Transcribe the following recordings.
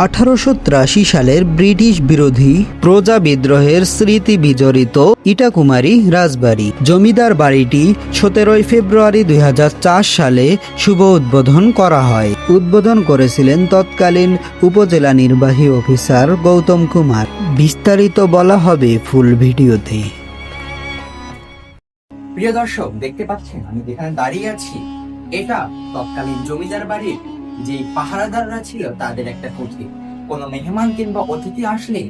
1883 সালের ব্রিটিশ বিরোধী প্রজা বিদ্রোহের স্মৃতি বিজড়িত ইটাকুমারী রাজবাড়ি জমিদার বাড়িটি 17 ফেব্রুয়ারি 2004 সালে শুভ উদ্বোধন করা হয়। উদ্বোধন করেছিলেন তৎকালীন উপজেলা নির্বাহী অফিসার গৌতম কুমার। বিস্তারিত বলা হবে ফুল ভিডিওতে। প্রিয় দর্শক, দেখতে পাচ্ছেন আমি যেখানে দাঁড়িয়ে আছি, এটা তৎকালীন জমিদার বাড়ির যে পাহারাদাররা ছিল তাদের একটা কুঠি। কোনো মেহমান কিংবা অতিথি আসলে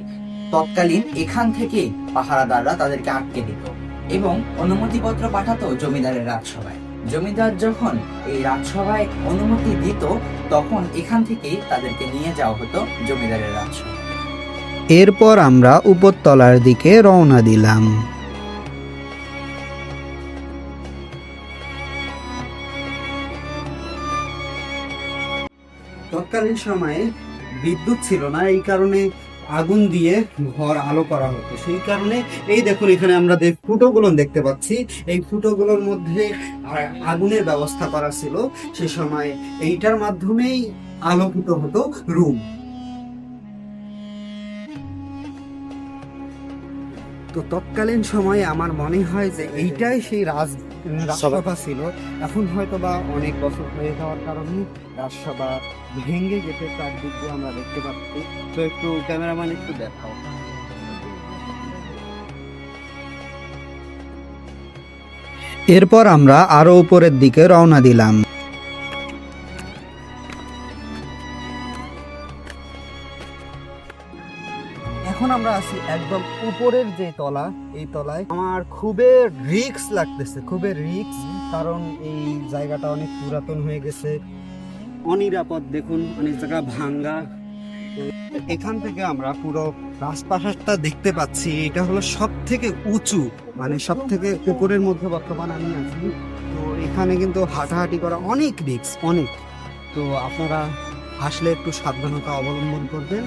তৎকালীন এখান থেকে পাহারাদাররা তাদেরকে আটকে দিত এবং অনুমতিপত্র পাঠাতো জমিদারের রাজসভায়। জমিদার যখন এই রাজসভায় অনুমতি দিত তখন এখান থেকে তাদেরকে নিয়ে যাওয়া হতো জমিদারের রাজসভায়। এরপর আমরা উপরতলার দিকে রওনা দিলাম। তৎকালীন সময়ে বিদ্যুৎ ছিল না, এই কারণে আগুন দিয়ে ঘর আলো করা হতো। সেই কারণে এই দেখুন, এখানে আমরা যে ফুটোগুলো দেখতে পাচ্ছি, এই ফুটোগুলোর মধ্যে আগুনের ব্যবস্থা করা ছিল। সে সময় এইটার মাধ্যমেই আলোকিত হতো রুম। তো তৎকালীন সময়ে আমার মনে হয় যে এইটাই সেই রাজসভা ছিল। এখন হয়তো বা অনেক বছর হয়ে যাওয়ার কারণে রাজসভা ভেঙে যেতে চারদিক দিয়ে আমরা দেখতে পাচ্ছি। তো একটু ক্যামেরাম্যান একটু দেখাও। এরপর আমরা আরো উপরের দিকে রওনা দিলাম। এখন আমরা আছি একদম উপরের যে তলা, এই তলায়। আমার খুবই রিস্ক লাগতেছে, খুবই রিস্ক, কারণ এই জায়গাটা অনেক পুরাতন হয়ে গেছে, অনিরাপদ। দেখুন, অনেক জায়গা ভাঙ্গা। এখান থেকে আমরা পুরো রাজপ্রাসাদটা দেখতে পাচ্ছি। এটা হলো সব থেকে উঁচু, মানে সব থেকে উপরের মধ্যে বর্তমানে আমি আছি। তো এখানে কিন্তু হাঁটাহাঁটি করা অনেক রিস্ক, অনেক। তো আপনারা আসলে একটু সাবধানতা অবলম্বন করবেন।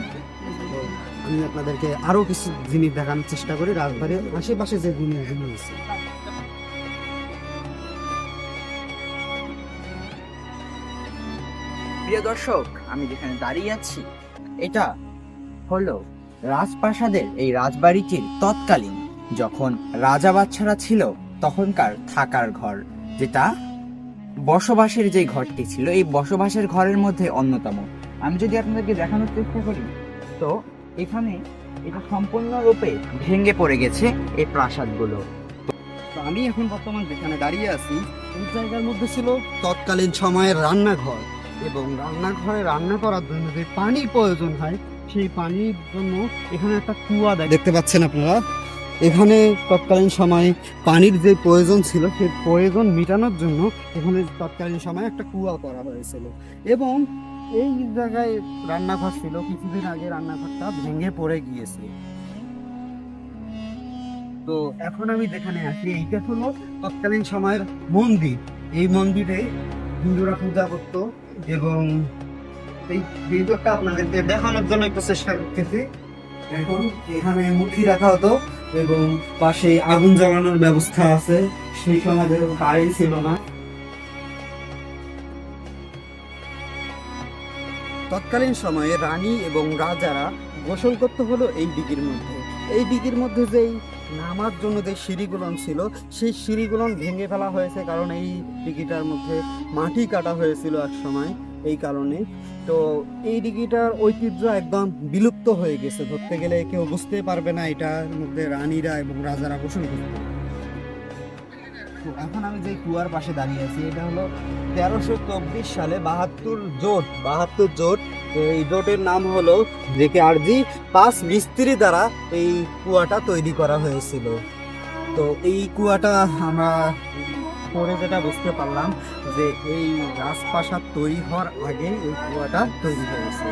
তো আমি আপনাদেরকে আরো কিছু জিনিস দেখানোর চেষ্টা করি রাজবাড়ির আশেপাশে যে জিনিসগুলো আছে। প্রিয় দর্শক, আমি যেখানে দাঁড়িয়ে আছি, এটা হলো রাজপ্রাসাদের এই রাজবাড়িটির তৎকালীন যখন রাজা বাচ্চারা ছিল তখনকার থাকার ঘর, যেটা বসবাসের যে ঘরটি ছিল, এই বসবাসের ঘরের মধ্যে অন্যতম। আমি যদি আপনাদেরকে দেখানোর চেষ্টা করি, তো এখানে এটা সম্পূর্ণরূপে ভেঙে পড়ে গেছে এই প্রাসাদগুলো। তো আমি এখন বর্তমান যেখানে দাঁড়িয়ে আছি, এই জায়গার মধ্যে ছিল তৎকালীন সময়ের রান্নাঘর, এবং রান্নাঘরে রান্না করার জন্য যে পানির প্রয়োজন হয়, সেই পানির জন্য এখানে একটা কুয়া দেখতে পাচ্ছেন আপনারা। এখানে তৎকালীন সময়ে পানির যে প্রয়োজন ছিল, সেই প্রয়োজন মেটানোর জন্য এখানে তৎকালীন সময়ে একটা কুয়া করা হয়েছিল। এবং এই জায়গায় রান্নাঘর ছিল। কিছুদিন আগে রান্নাঘরটা ভেঙে পড়ে গিয়েছে। তো এখন আমি যেখানে আছি, এইটা হলো তৎকালীন সময়ের মন্দির। এই মন্দিরে হিন্দুরা পূজা করতো, এবং এই ভিডিওটা আপনাদেরকে দেখানোর জন্য একটু চেষ্টা করতেছি। এখন এখানে মুঠি রাখা হতো এবং পাশে আগুন জ্বালানোর ব্যবস্থা আছে। সেই সময় কারেন্ট ছিল না। তৎকালীন সময়ে রানী এবং রাজারা গোসল করতে হলো এই দিঘির মধ্যে। এই দিঘির মধ্যে যেই নামার জন্য যে সিঁড়িগুলো ছিল, সেই সিঁড়িগুলো ভেঙে ফেলা হয়েছে, কারণ এই দিঘিটার মধ্যে মাটি কাটা হয়েছিল এক সময়, এই কারণে। তো এই দিঘিটার ঐতিহ্য একদম বিলুপ্ত হয়ে গেছে। ধরতে গেলে কেউ বুঝতে পারবে না এটার মধ্যে রানীরা এবং রাজারা গোসল করত। এখন আমি যে কুয়ার পাশে দাঁড়িয়ে আছি, এটা হলো 1324 সালে 72 জোট। এই জোটের নাম হলো JKRG 5 মিস্ত্রি দ্বারা এই কুয়াটা তৈরি করা হয়েছিল। তো এই কুয়াটা আমরা পরে যেটা বুঝতে পারলাম যে এই রাজপ্রাসাদ তৈরি হওয়ার আগে এই কুয়াটা তৈরি হয়েছে।